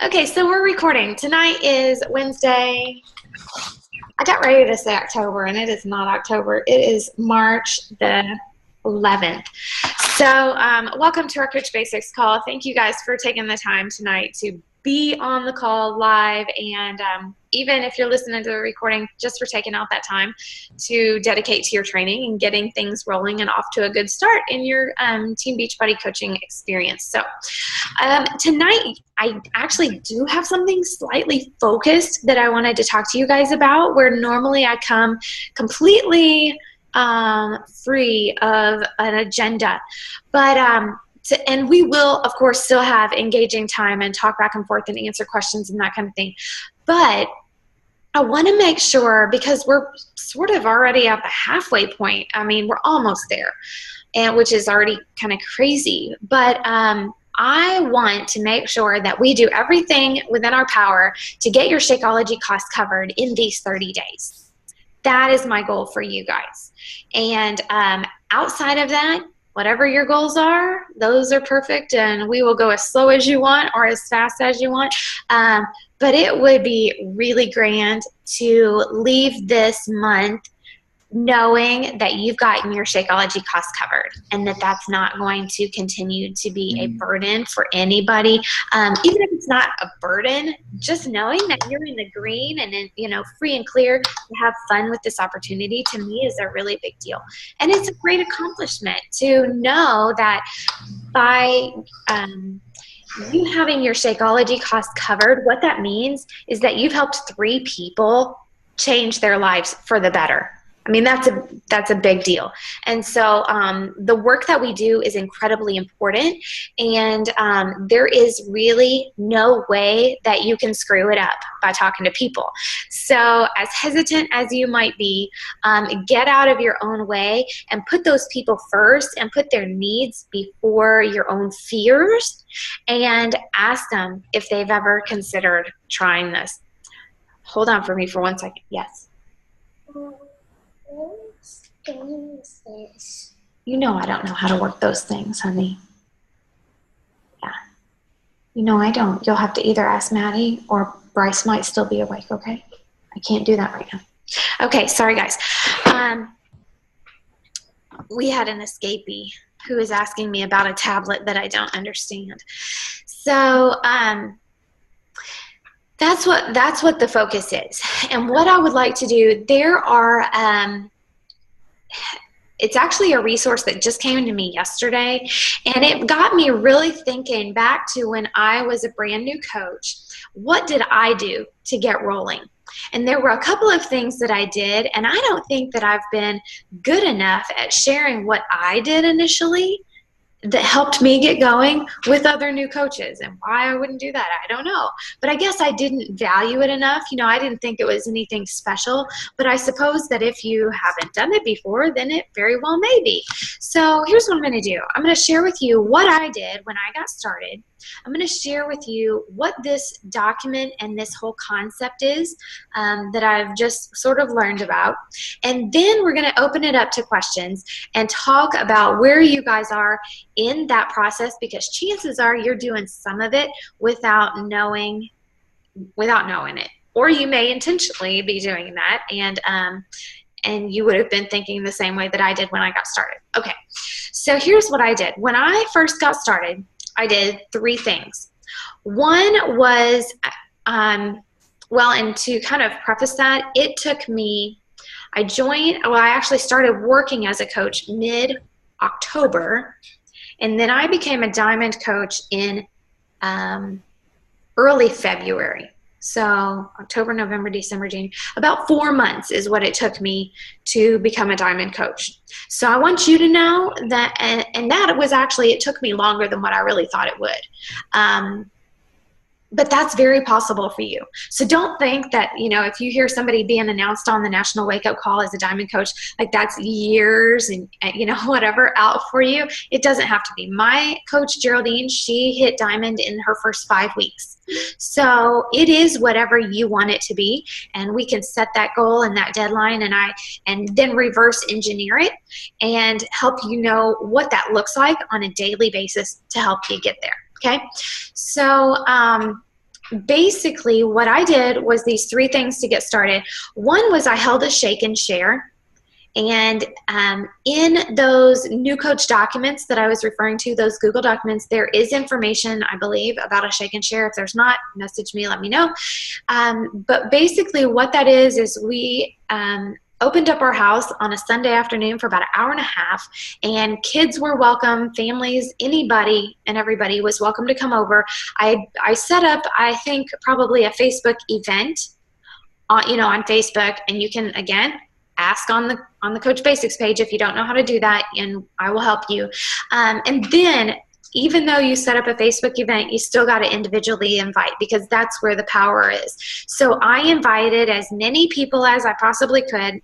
Okay, so we're recording. Tonight is Wednesday. I got ready to say October, and it is not October. It is March the 11th. So welcome to our Coach Basics call. Thank you guys for taking the time tonight to be on the call live, and even if you're listening to the recording, just for taking out that time to dedicate to your training and getting things rolling and off to a good start in your Team Beachbody coaching experience. So tonight, I actually do have something slightly focused that I wanted to talk to you guys about, where normally I come completely free of an agenda. But and we will, of course, still have engaging time and talk back and forth and answer questions and that kind of thing. But I want to make sure, because we're sort of already at the halfway point. I mean, we're almost there, and which is already kind of crazy. But I want to make sure that we do everything within our power to get your Shakeology costs covered in these 30 days. That is my goal for you guys. And outside of that, whatever your goals are, those are perfect, and we will go as slow as you want or as fast as you want. But it would be really grand to leave this month knowing that you've gotten your Shakeology costs covered, and that that's not going to continue to be a burden for anybody. Even if it's not a burden, just knowing that you're in the green and free and clear to have fun with this opportunity, to me, is a really big deal. And it's a great accomplishment to know that by you having your Shakeology costs covered, what that means is that you've helped 3 people change their lives for the better. I mean, that's a big deal. And so the work that we do is incredibly important, and there is really no way that you can screw it up by talking to people. So as hesitant as you might be, get out of your own way and put those people first and put their needs before your own fears, and ask them if they've ever considered trying this. Hold on for me for 1 second. Yes. You know I don't know how to work those things, honey. Yeah. You know I don't. You'll have to either ask Maddie, or Bryce might still be awake, okay? I can't do that right now. Okay, sorry guys. We had an escapee who is asking me about a tablet that I don't understand. So that's what the focus is. And what I would like to do, there are it's actually a resource that just came to me yesterday, and it got me really thinking back to when I was a brand new coach. What did I do to get rolling? And there were a couple of things that I did, and I don't think that I've been good enough at sharing what I did initially that helped me get going with other new coaches. And why I wouldn't do that, I don't know. But I guess I didn't value it enough. I didn't think it was anything special. But I suppose that if you haven't done it before, then it very well may be. So here's what I'm going to do. I'm going to share with you what I did when I got started. I'm going to share with you what this document and this whole concept is that I've just sort of learned about. And then we're going to open it up to questions and talk about where you guys are in that process, because chances are you're doing some of it without knowing it. Or you may intentionally be doing that, and you would have been thinking the same way that I did when I got started. Okay, so here's what I did. When I first got started, I did 3 things. One was, well, and to kind of preface that, it took me, I actually started working as a coach mid-October, and then I became a diamond coach in early February. So October, November, December, January, about 4 months is what it took me to become a diamond coach. So I want you to know that, and that was actually, it took me longer than what I really thought it would. But that's very possible for you. So don't think that, if you hear somebody being announced on the National Wake Up Call as a diamond coach, like that's years and, whatever out for you. It doesn't have to be. My coach, Geraldine, she hit diamond in her first 5 weeks. So it is whatever you want it to be, and we can set that goal and that deadline, and then reverse engineer it and help you know what that looks like on a daily basis to help you get there. Okay, so basically what I did was these 3 things to get started. One was I held a shake and share. And in those new coach documents that I was referring to, those Google documents, there is information, I believe, about a shake and share. If there's not, message me, let me know. But basically what that is we opened up our house on a Sunday afternoon for about an hour and a half, and kids were welcome, families, anybody and everybody was welcome to come over. I set up, I think, probably a Facebook event on Facebook, and you can, again, ask on the Coach Basics page if you don't know how to do that, and I will help you. And then, even though you set up a Facebook event, you still got to individually invite, because that's where the power is. So I invited as many people as I possibly could.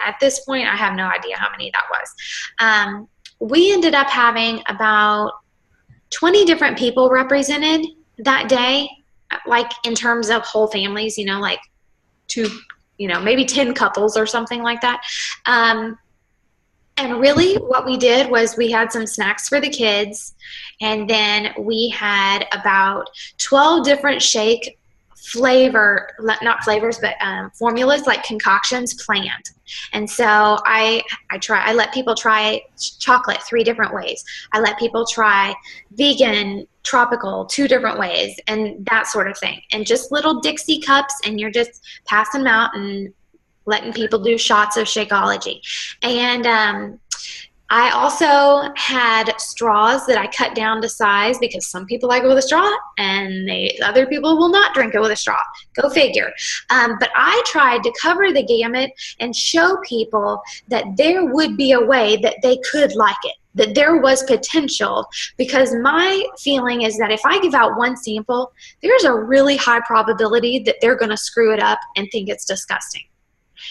At this point, I have no idea how many that was. We ended up having about 20 different people represented that day, like in terms of whole families, like maybe 10 couples or something like that. And really what we did was we had some snacks for the kids, and then we had about 12 different shake not flavors, but formulas, like concoctions, planned. And so I let people try chocolate 3 different ways. I let people try vegan, tropical 2 different ways, and that sort of thing. And just little Dixie cups, and you're just passing them out and letting people do shots of Shakeology. And I also had straws that I cut down to size, because some people like it with a straw and other people will not drink it with a straw. Go figure. But I tried to cover the gamut and show people that there would be a way that they could like it, that there was potential, because my feeling is that if I give out one sample, there's a really high probability that they're going to screw it up and think it's disgusting.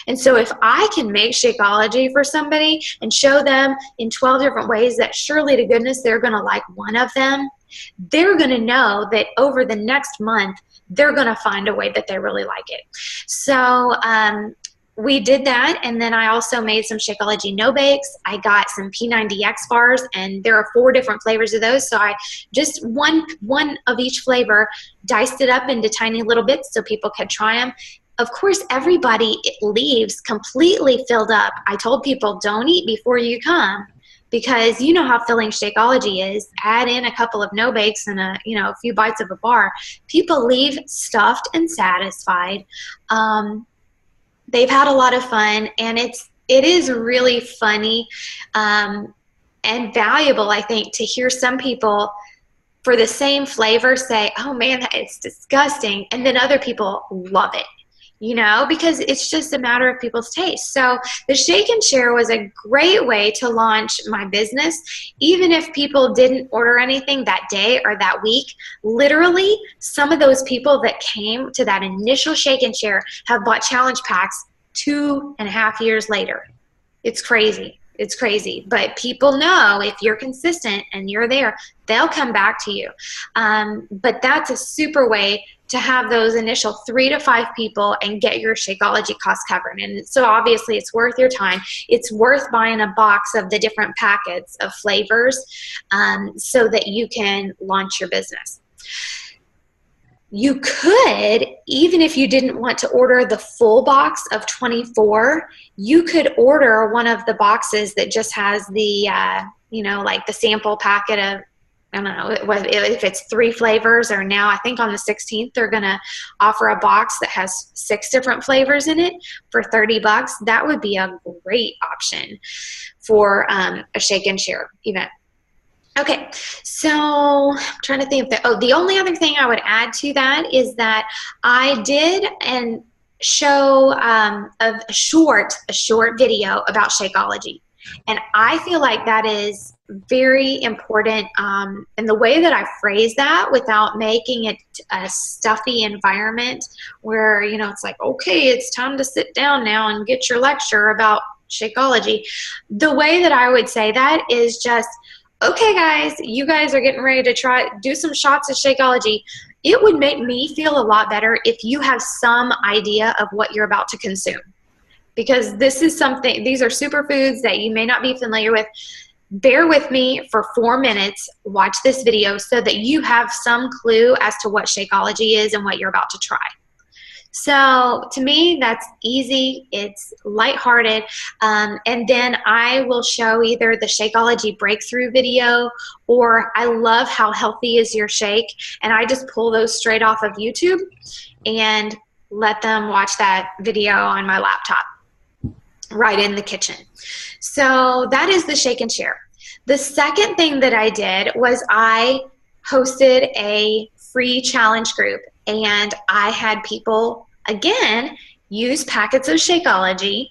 And so if I can make Shakeology for somebody and show them in 12 different ways that surely to goodness they're going to like one of them, they're going to know that over the next month, they're going to find a way that they really like it. So we did that, and then I also made some Shakeology no bakes. I got some P90X bars, and there are 4 different flavors of those. So I just one of each flavor, diced it up into tiny little bits so people could try them. Of course, everybody leaves completely filled up. I told people, don't eat before you come, because you know how filling Shakeology is. Add in a couple of no bakes and a few bites of a bar. People leave stuffed and satisfied. They've had a lot of fun, and it is really funny and valuable, I think, to hear some people for the same flavor say, "Oh man, it's disgusting," and then other people love it. Because it's just a matter of people's taste. So the Shake and Share was a great way to launch my business. Even if people didn't order anything that day or that week, literally some of those people that came to that initial Shake and Share have bought challenge packs 2.5 years later. It's crazy. It's crazy. But people know if you're consistent and you're there, they'll come back to you. But that's a super way to have those initial 3 to 5 people and get your Shakeology costs covered. And so obviously it's worth your time. It's worth buying a box of the different packets of flavors so that you can launch your business. You could, even if you didn't want to order the full box of 24, you could order one of the boxes that just has the, like the sample packet of, I don't know if it's 3 flavors, or now I think on the 16th they're going to offer a box that has 6 different flavors in it for $30. That would be a great option for a Shake and Share event. Okay, so I'm trying to think of the only other thing I would add to that is that I did show a short video about Shakeology. And I feel like that is very important. And the way that I phrase that without making it a stuffy environment where, it's like, okay, it's time to sit down now and get your lecture about Shakeology. The way that I would say that is just, okay, guys, you guys are getting ready to do some shots of Shakeology. It would make me feel a lot better if you have some idea of what you're about to consume. Because this is these are superfoods that you may not be familiar with. bear with me for 4 minutes, watch this video so that you have some clue as to what Shakeology is and what you're about to try. So to me, that's easy, it's lighthearted, and then I will show either the Shakeology breakthrough video, or I love how healthy is your shake, and I just pull those straight off of YouTube and let them watch that video on my laptop right in the kitchen. So that is the shake and share. The second thing that I did was I hosted a free challenge group, and I had people, again, use packets of Shakeology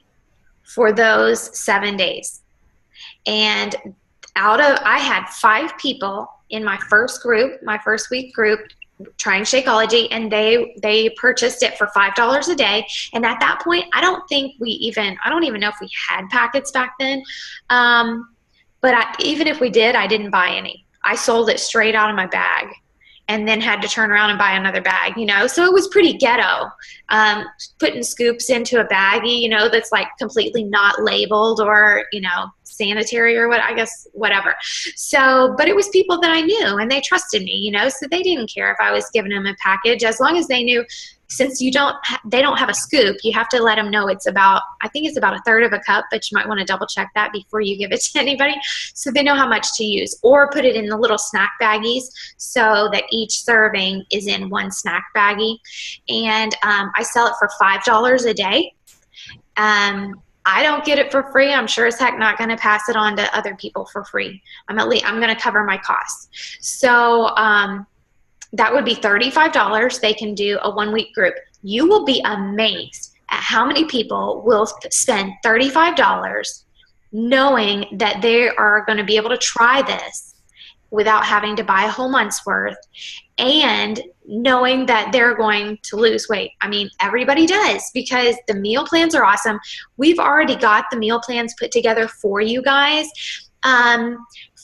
for those 7 days. And I had 5 people in my first group, my first week group, trying Shakeology, and they purchased it for $5 a day. And at that point, I don't even know if we had packets back then. But even if we did, I didn't buy any. I sold it straight out of my bag and then had to turn around and buy another bag, you know? So it was pretty ghetto, putting scoops into a baggie, you know, that's like completely not labeled or, you know, sanitary or whatever. So, but it was people that I knew and they trusted me, you know, so they didn't care if I was giving them a package, as long as they knew, since they don't have a scoop, you have to let them know it's about, I think it's about 1/3 of a cup, but you might want to double check that before you give it to anybody, so they know how much to use, or put it in the little snack baggies so that each serving is in one snack baggie. And I sell it for $5 a day. I don't get it for free. I'm sure as heck not going to pass it on to other people for free. I'm going to cover my costs. So that would be $35. They can do a 1-week group. You will be amazed at how many people will spend $35 knowing that they are going to be able to try this without having to buy a whole month's worth, and knowing that they're going to lose weight. I mean, everybody does, because the meal plans are awesome. We've already got the meal plans put together for you guys.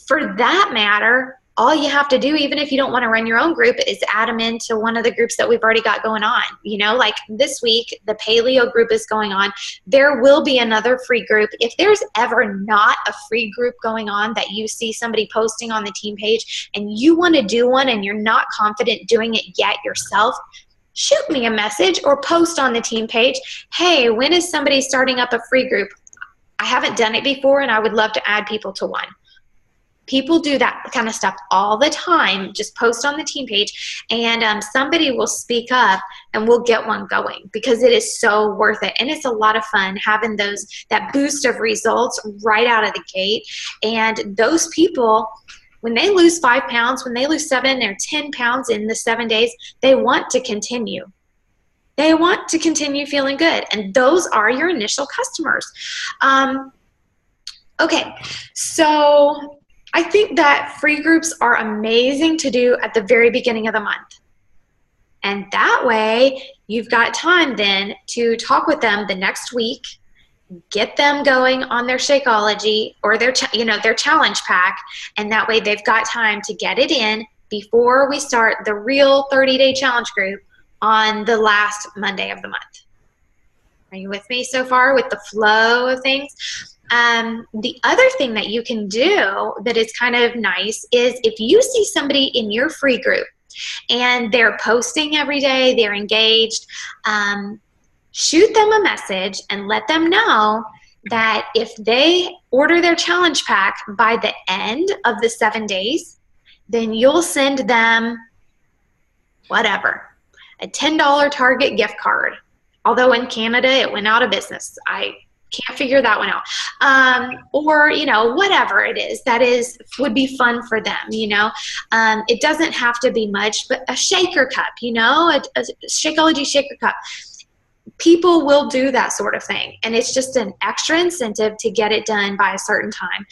For that matter, all you have to do, even if you don't want to run your own group, is add them into one of the groups that we've already got going on. You know, like this week, the paleo group is going on. There will be another free group. If there's ever not a free group going on that you see somebody posting on the team page and you want to do one and you're not confident doing it yet yourself, shoot me a message or post on the team page, hey, when is somebody starting up a free group? I haven't done it before and I would love to add people to one. People do that kind of stuff all the time. Just post on the team page, and somebody will speak up and we'll get one going, because it is so worth it. And it's a lot of fun having that boost of results right out of the gate. And those people, when they lose 5 pounds, when they lose 7 or 10 pounds in the 7 days, they want to continue. They want to continue feeling good. And those are your initial customers. Okay, so I think that free groups are amazing to do at the very beginning of the month. And that way, you've got time then to talk with them the next week, get them going on their Shakeology or their challenge pack, and that way they've got time to get it in before we start the real 30-day challenge group on the last Monday of the month. Are you with me so far with the flow of things? The other thing that you can do that is kind of nice is if you see somebody in your free group and they're posting every day, they're engaged, shoot them a message and let them know that if they order their challenge pack by the end of the 7 days, then you'll send them whatever, a $10 Target gift card. Although in Canada it went out of business. I can't figure that one out. Or, you know, whatever it is that would be fun for them, you know. It doesn't have to be much, but a shaker cup, you know, a Shakeology shaker cup. People will do that sort of thing, and it's just an extra incentive to get it done by a certain time.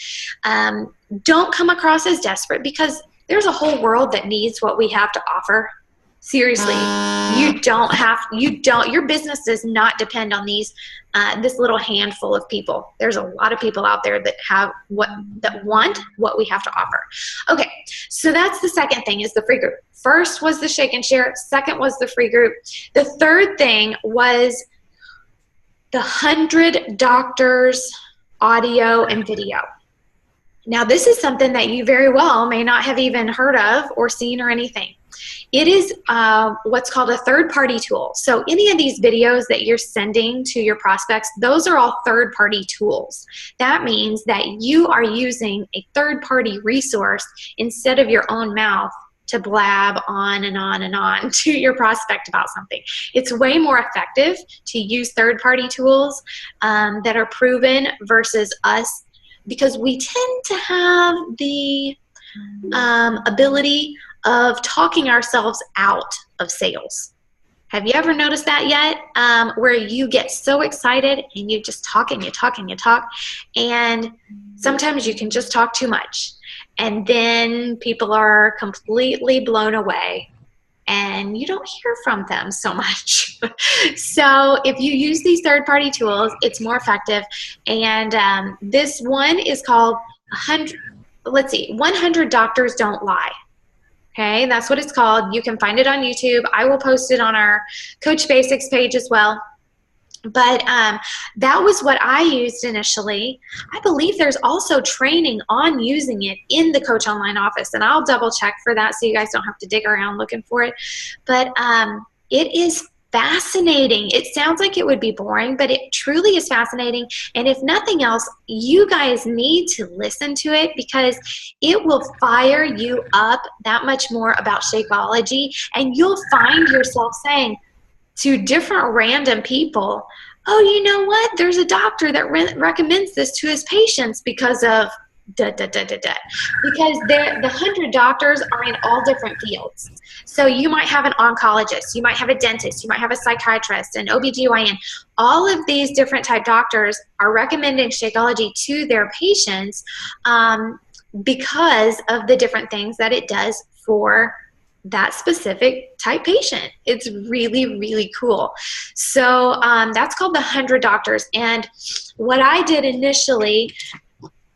Don't come across as desperate, because there's a whole world that needs what we have to offer. Seriously, your business does not depend on this little handful of people. There's a lot of people out there that want what we have to offer. Okay, so that's the second thing, is the free group. First was the shake and share. Second was the free group. The third thing was the 100 doctors audio and video. Now, this is something that you very well may not have even heard of or seen or anything. It is what's called a third-party tool. So any of these videos that you're sending to your prospects, those are all third-party tools. That means that you are using a third-party resource instead of your own mouth to blab on and on and on to your prospect about something. It's way more effective to use third-party tools that are proven versus us, because we tend to have the ability of talking ourselves out of sales. Have you ever noticed that yet? Where you get so excited and you just talk and you talk and you talk, and sometimes you can just talk too much. And then people are completely blown away and you don't hear from them so much. So if you use these third-party tools, it's more effective. And this one is called 100 Doctors Don't Lie. Okay, that's what it's called. You can find it on YouTube. I will post it on our Coach Basics page as well. But that was what I used initially. I believe there's also training on using it in the Coach Online office, and I'll double check for that so you guys don't have to dig around looking for it. But it is fascinating. It sounds like it would be boring, but it truly is fascinating. And if nothing else, you guys need to listen to it, because it will fire you up that much more about Shakeology, and you'll find yourself saying to different random people, oh, you know what? There's a doctor that recommends this to his patients because of da, da, da, da, da. Because the 100 doctors are in all different fields. So you might have an oncologist, you might have a dentist, you might have a psychiatrist, an OBGYN. All of these different type doctors are recommending Shakeology to their patients because of the different things that it does for that specific type patient. It's really, really cool. So that's called the 100 Doctors. And what I did initially,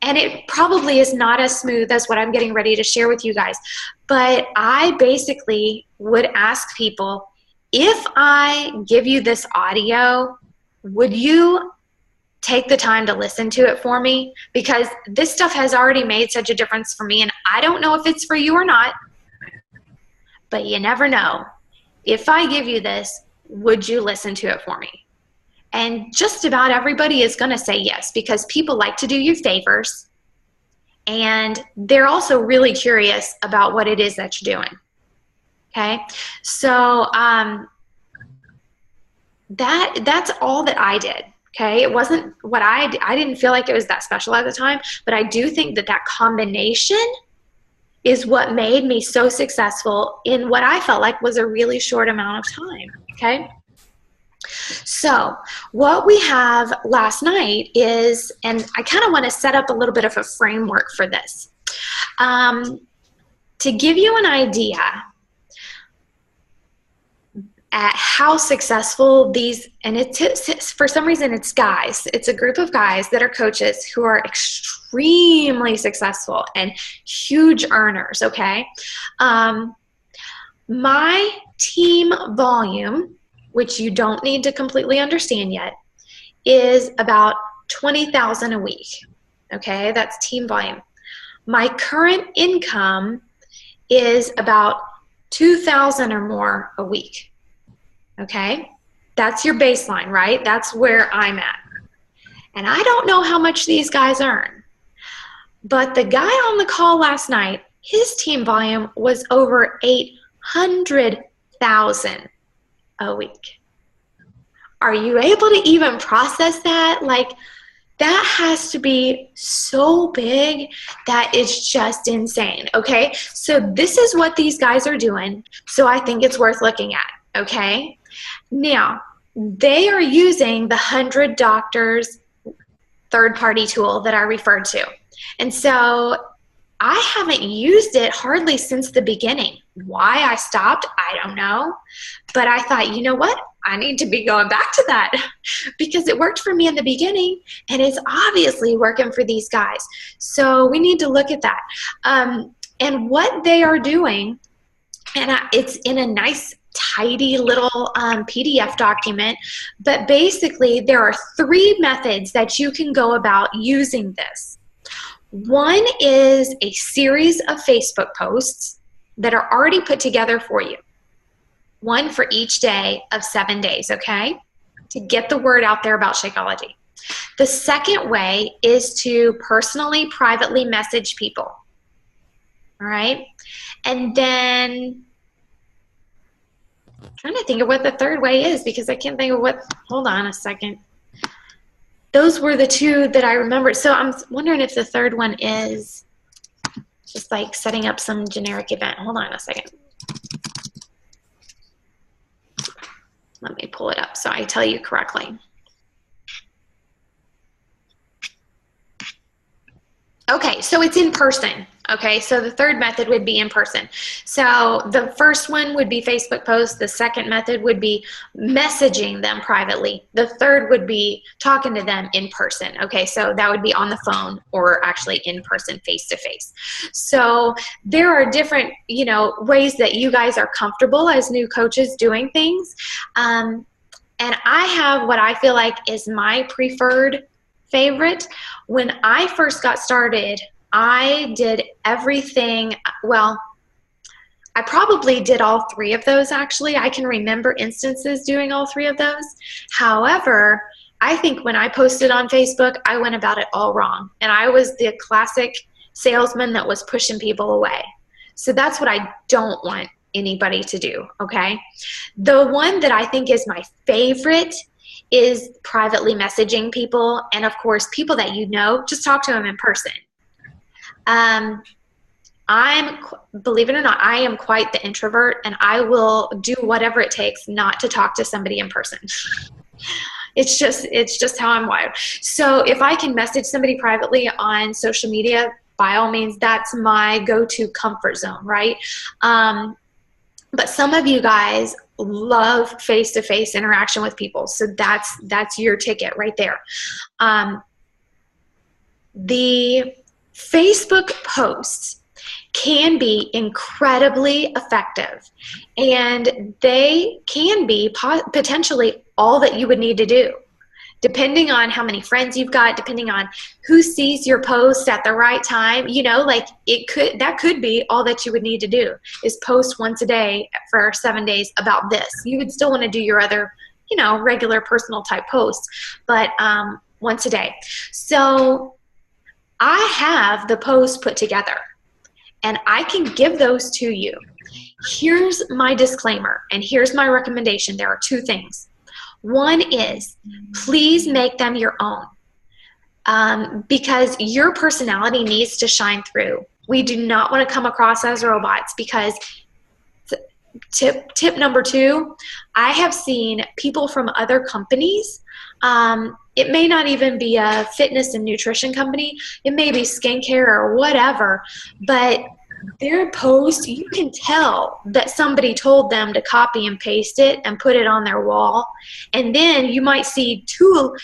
and it probably is not as smooth as what I'm getting ready to share with you guys, but I basically would ask people, if I give you this audio, would you take the time to listen to it for me? Because this stuff has already made such a difference for me, and I don't know if it's for you or not, but you never know. If I give you this, would you listen to it for me? And just about everybody is going to say yes, because people like to do you favors, and they're also really curious about what it is that you're doing. Okay, so that's all that I did. Okay, it wasn't what I didn't feel like it was that special at the time, but I do think that that combination is what made me so successful in what I felt like was a really short amount of time. Okay. So what we have last night is, and I kind of want to set up a little bit of a framework for this. To give you an idea at how successful these, and it's for some reason it's guys. It's a group of guys that are coaches who are extremely successful and huge earners, okay? My team volume, which you don't need to completely understand yet, is about 20,000 a week, okay? That's team volume. My current income is about 2,000 or more a week. Okay, that's your baseline, right? That's where I'm at. And I don't know how much these guys earn, but the guy on the call last night, his team volume was over 800,000 a week. Are you able to even process that? Like, that has to be so big that it's just insane, okay? So this is what these guys are doing, so I think it's worth looking at, okay? Now, they are using the 100 Doctors third-party tool that I referred to. And so I haven't used it hardly since the beginning. Why I stopped, I don't know. But I thought, you know what? I need to be going back to that because it worked for me in the beginning, and it's obviously working for these guys. So we need to look at that. And what they are doing, and it's in a nice tidy little PDF document, but basically there are 3 methods that you can go about using this. One is a series of Facebook posts that are already put together for you. One for each day of 7 days, okay? To get the word out there about Shakeology. The second way is to personally, privately message people. All right? And then I'm trying to think of what the third way is because I can't think of what, hold on a second. Those were the two that I remembered. So I'm wondering if the third one is just like setting up some generic event. Hold on a second. Let me pull it up so I tell you correctly. Okay, so it's in person. Okay, so the third method would be in person. So the first one would be Facebook posts. The second method would be messaging them privately. The third would be talking to them in person. Okay, so that would be on the phone or actually in person, face to face. So there are different, ways that you guys are comfortable as new coaches doing things. And I have what I feel like is my preferred favorite. When I first got started, I did everything. Well, I probably did all three of those actually. I can remember instances doing all three of those. However, I think when I posted on Facebook, I went about it all wrong. And I was the classic salesman that was pushing people away. So that's what I don't want anybody to do, okay? The one that I think is my favorite is privately messaging people. And of course, people that you know, just talk to them in person. Believe it or not, I am quite the introvert, and I will do whatever it takes not to talk to somebody in person. It's just how I'm wired. So if I can message somebody privately on social media, by all means, that's my go-to comfort zone, right? But some of you guys love face-to-face interaction with people, so that's your ticket right there. The Facebook posts can be incredibly effective, and they can be potentially all that you would need to do, depending on how many friends you've got, depending on who sees your post at the right time. That could be all that you would need to do is post once a day for 7 days about this. You would still want to do your other, regular personal type posts, but once a day. So I have the posts put together, and I can give those to you. Here's my disclaimer, and here's my recommendation. There are two things. One is, please make them your own, because your personality needs to shine through. We do not want to come across as robots, because tip number two, I have seen people from other companies. It may not even be a fitness and nutrition company. It may be skincare or whatever, but their post, you can tell that somebody told them to copy and paste it and put it on their wall. And then you might see two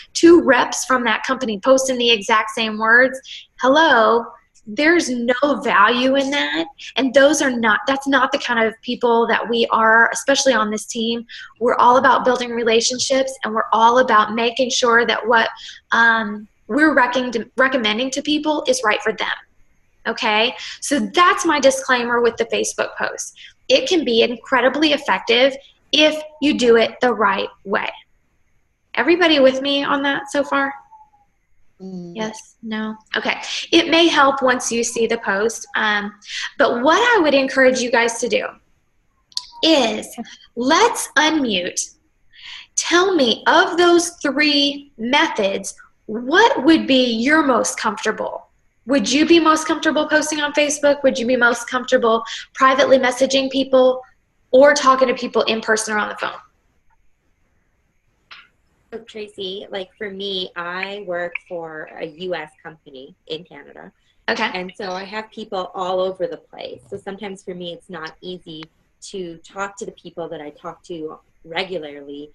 reps from that company posting the exact same words. Hello, there's no value in that. And that's not the kind of people that we are, especially on this team. We're all about building relationships, and we're all about making sure that what we're recommending to people is right for them. Okay, so that's my disclaimer with the Facebook post. It can be incredibly effective if you do it the right way. Everybody with me on that so far? Yes? No? Okay. It may help once you see the post, but what I would encourage you guys to do is, let's unmute. Tell me, of those three methods, what would be your most comfortable? Would you be most comfortable posting on Facebook? Would you be most comfortable privately messaging people, or talking to people in person or on the phone? So Tracy, like for me, I work for a U.S. company in Canada. Okay. And so I have people all over the place. So sometimes for me, it's not easy to talk to the people that I talk to regularly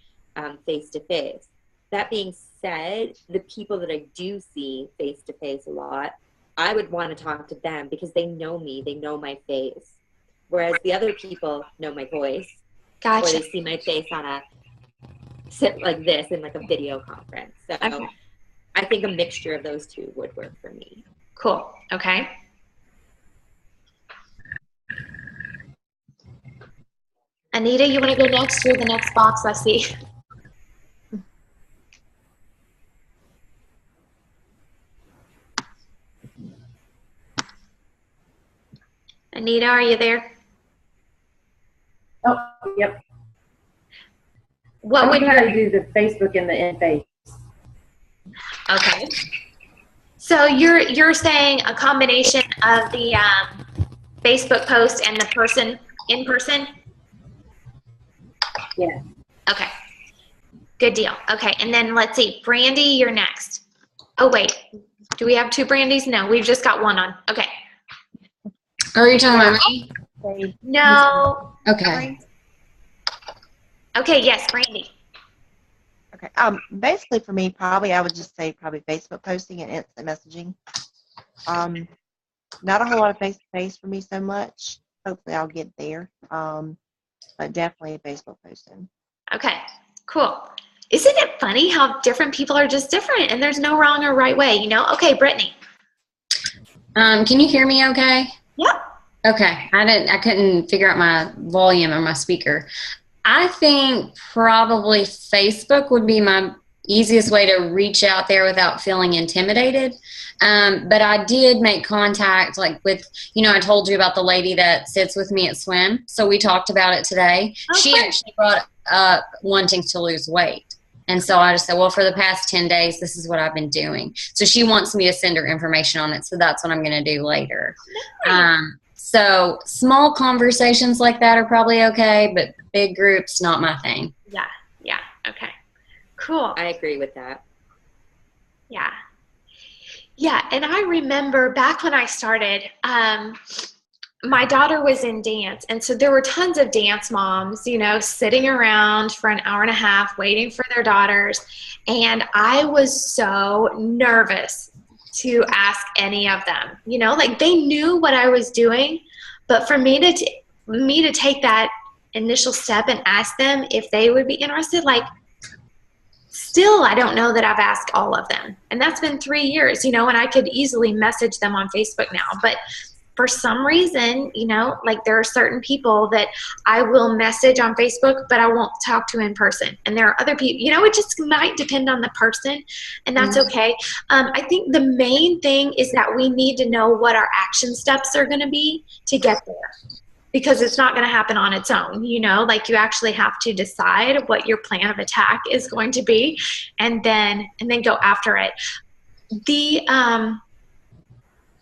face to face. That being said, the people that I do see face to face a lot, I would want to talk to them because they know me, they know my face. Whereas the other people know my voice. Gotcha. Or they see my face on a sit like this in like a video conference. So okay. I think a mixture of those two would work for me. Cool. Okay. Anita, you want to go next? You're the next box I see. Anita, are you there? Oh, yep. What I'm would going to you do the Facebook and the in-face. Okay. So you're saying a combination of the Facebook post and the person in person? Yeah. Okay. Good deal. Okay. And then let's see. Brandy, you're next. Oh, wait. Do we have two Brandys? No, we've just got one on. Okay. Are you talking about me? No. Okay. Okay. Yes, Brandy. Okay. Basically for me, probably I would just say probably Facebook posting and instant messaging. Not a whole lot of face to face for me so much. Hopefully I'll get there. But definitely Facebook posting. Okay. Cool. Isn't it funny how different people are just different and there's no wrong or right way, you know? Okay, Brittany. Can you hear me okay? Yep. Okay. I couldn't figure out my volume on my speaker. I think probably Facebook would be my easiest way to reach out there without feeling intimidated. But I did make contact, like with, I told you about the lady that sits with me at swim. So we talked about it today. She actually brought up wanting to lose weight. And so I just said, well, for the past 10 days, this is what I've been doing. So she wants me to send her information on it. So that's what I'm going to do later. So small conversations like that are probably okay, but big groups, not my thing. Yeah. Yeah. Okay. Cool. I agree with that. Yeah. Yeah. And I remember back when I started, my daughter was in dance. And so there were tons of dance moms, sitting around for an hour and a half waiting for their daughters. And I was so nervous to ask any of them, like they knew what I was doing, but for me to take that initial step and ask them if they would be interested, like still, I don't know that I've asked all of them. And that's been 3 years, and I could easily message them on Facebook now. But for some reason, like there are certain people that I will message on Facebook, but I won't talk to in person. And there are other people, it just might depend on the person, and that's okay. I think the main thing is that we need to know what our action steps are going to be to get there. Because it's not going to happen on its own, like you actually have to decide what your plan of attack is going to be and then go after it. The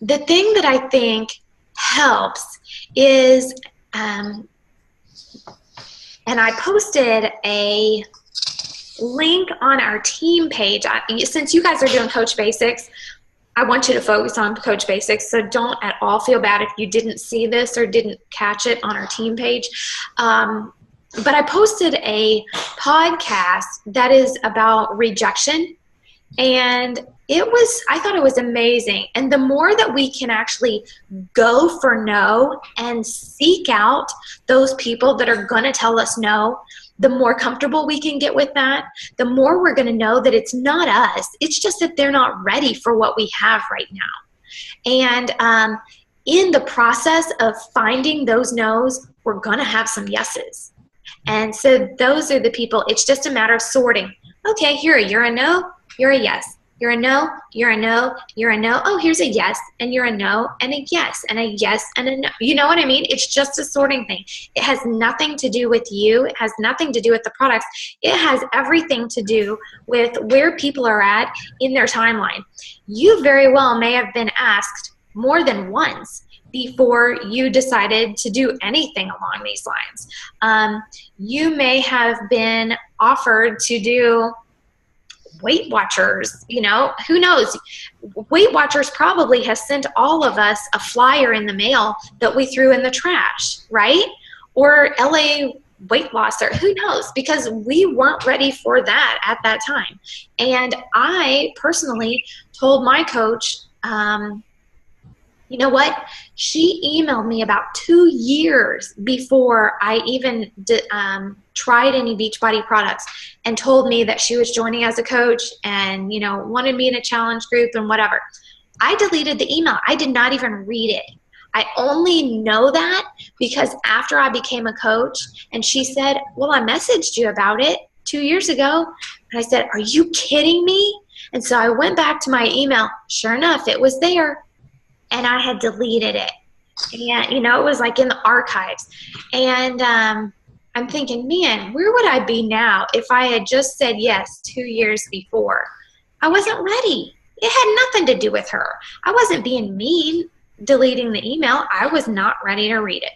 thing that I think helps is, and I posted a link on our team page. Since you guys are doing Coach Basics, I want you to focus on Coach Basics, so don't at all feel bad if you didn't see this or didn't catch it on our team page. But I posted a podcast that is about rejection, and I thought it was amazing. And the more that we can actually go for no and seek out those people that are going to tell us no, the more comfortable we can get with that, the more we're going to know that it's not us. It's just that they're not ready for what we have right now. And in the process of finding those no's, we're going to have some yeses. And so those are the people. It's just a matter of sorting. Okay, here, you're a no, you're a yes. You're a no, you're a no, you're a no. Oh, here's a yes, and you're a no, and a yes, and a yes, and a no. You know what I mean? It's just a sorting thing. It has nothing to do with you. It has nothing to do with the products. It has everything to do with where people are at in their timeline. You very well may have been asked more than once before you decided to do anything along these lines. You may have been offered to do Weight Watchers, who knows? Weight Watchers probably has sent all of us a flyer in the mail that we threw in the trash, right? Or LA Weight Loss, or who knows? Because we weren't ready for that at that time. And I personally told my coach, you know what? She emailed me about 2 years before I even tried any Beachbody products and told me that she was joining as a coach and, wanted me in a challenge group and whatever. I deleted the email. I did not even read it. I only know that because after I became a coach and she said, well, I messaged you about it 2 years ago. And I said, are you kidding me? And so I went back to my email. Sure enough, it was there. And I had deleted it. And, you know, it was like in the archives. And I'm thinking, man, where would I be now if I had just said yes 2 years before? I wasn't ready. It had nothing to do with her. I wasn't being mean deleting the email. I was not ready to read it.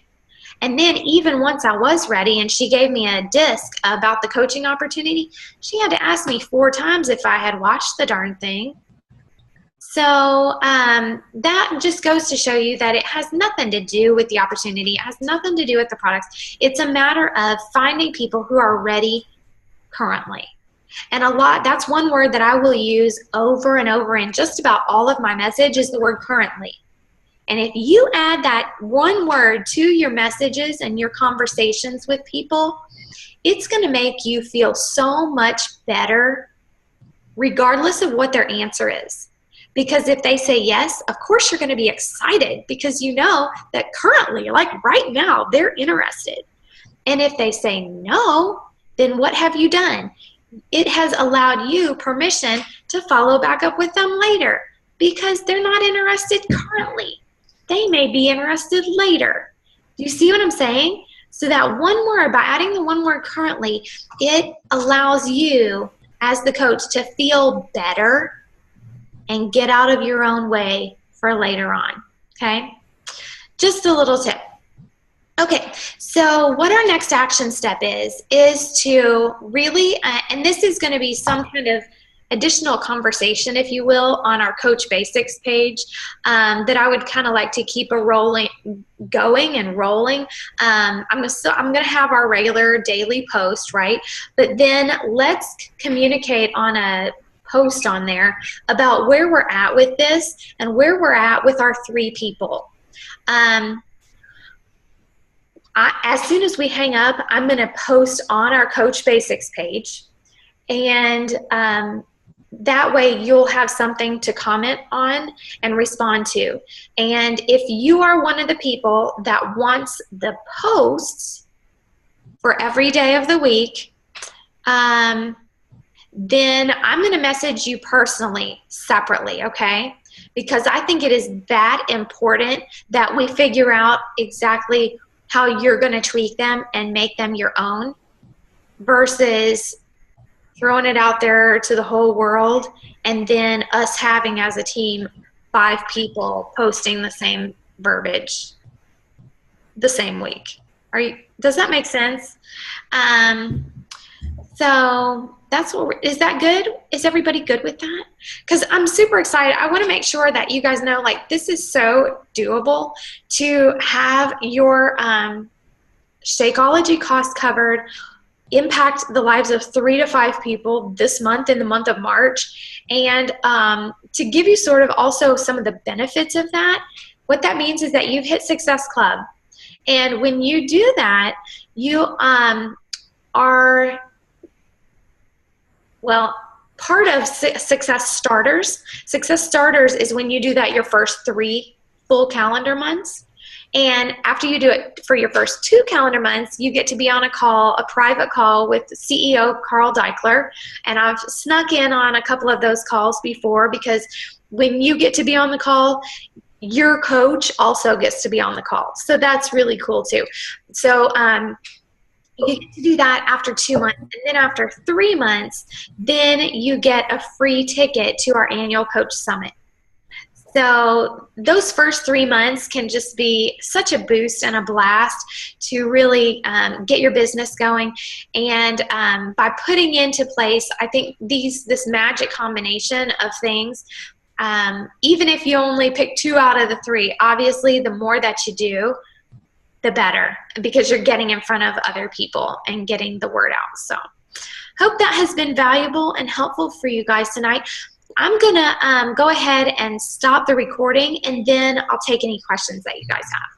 And then even once I was ready and she gave me a disc about the coaching opportunity, she had to ask me 4 times if I had watched the darn thing. So that just goes to show you that it has nothing to do with the opportunity. It has nothing to do with the products. It's a matter of finding people who are ready currently. And that's one word that I will use over and over in just about all of my message is the word currently. And if you add that one word to your messages and your conversations with people, it's going to make you feel so much better regardless of what their answer is. Because if they say yes, of course you're going to be excited because you know that currently, like right now, they're interested. And if they say no, then what have you done? It has allowed you permission to follow back up with them later because they're not interested currently. They may be interested later. Do you see what I'm saying? So that one word, by adding the one word currently, it allows you as the coach to feel better and get out of your own way for later on, okay? Just a little tip. Okay, so what our next action step is to really, and this is going to be some kind of additional conversation, if you will, on our Coach Basics page that I would kind of like to keep going and rolling. I'm going to have our regular daily post, right? But then let's communicate on a post on there about where we're at with this and where we're at with our 3 people. As soon as we hang up, I'm going to post on our Coach Basics page, and that way you'll have something to comment on and respond to. And if you are one of the people that wants the posts for every day of the week, then I'm going to message you personally, separately, okay? Because I think it is that important that we figure out exactly how you're going to tweak them and make them your own versus throwing it out there to the whole world and then us having as a team 5 people posting the same verbiage the same week. Does that make sense? So that's is that good? Is everybody good with that? Because I'm super excited. I want to make sure that you guys know, like, this is so doable to have your Shakeology costs covered, impact the lives of 3 to 5 people this month in the month of March, and to give you sort of also some of the benefits of that. What that means is that you've hit Success Club. And when you do that, you are, well, part of Success Starters. Success Starters is when you do that your first 3 full calendar months. And after you do it for your first 2 calendar months, you get to be on a private call with CEO Carl Deichler. And I've snuck in on a couple of those calls before because when you get to be on the call, your coach also gets to be on the call. So that's really cool too. So you get to do that after 2 months. And then after 3 months, then you get a free ticket to our annual Coach Summit. So those first 3 months can just be such a boost and a blast to really get your business going. And by putting into place, I think this magic combination of things, even if you only pick 2 out of the 3, obviously the more that you do, the better, because you're getting in front of other people and getting the word out. So hope that has been valuable and helpful for you guys tonight. I'm going to go ahead and stop the recording, and then I'll take any questions that you guys have.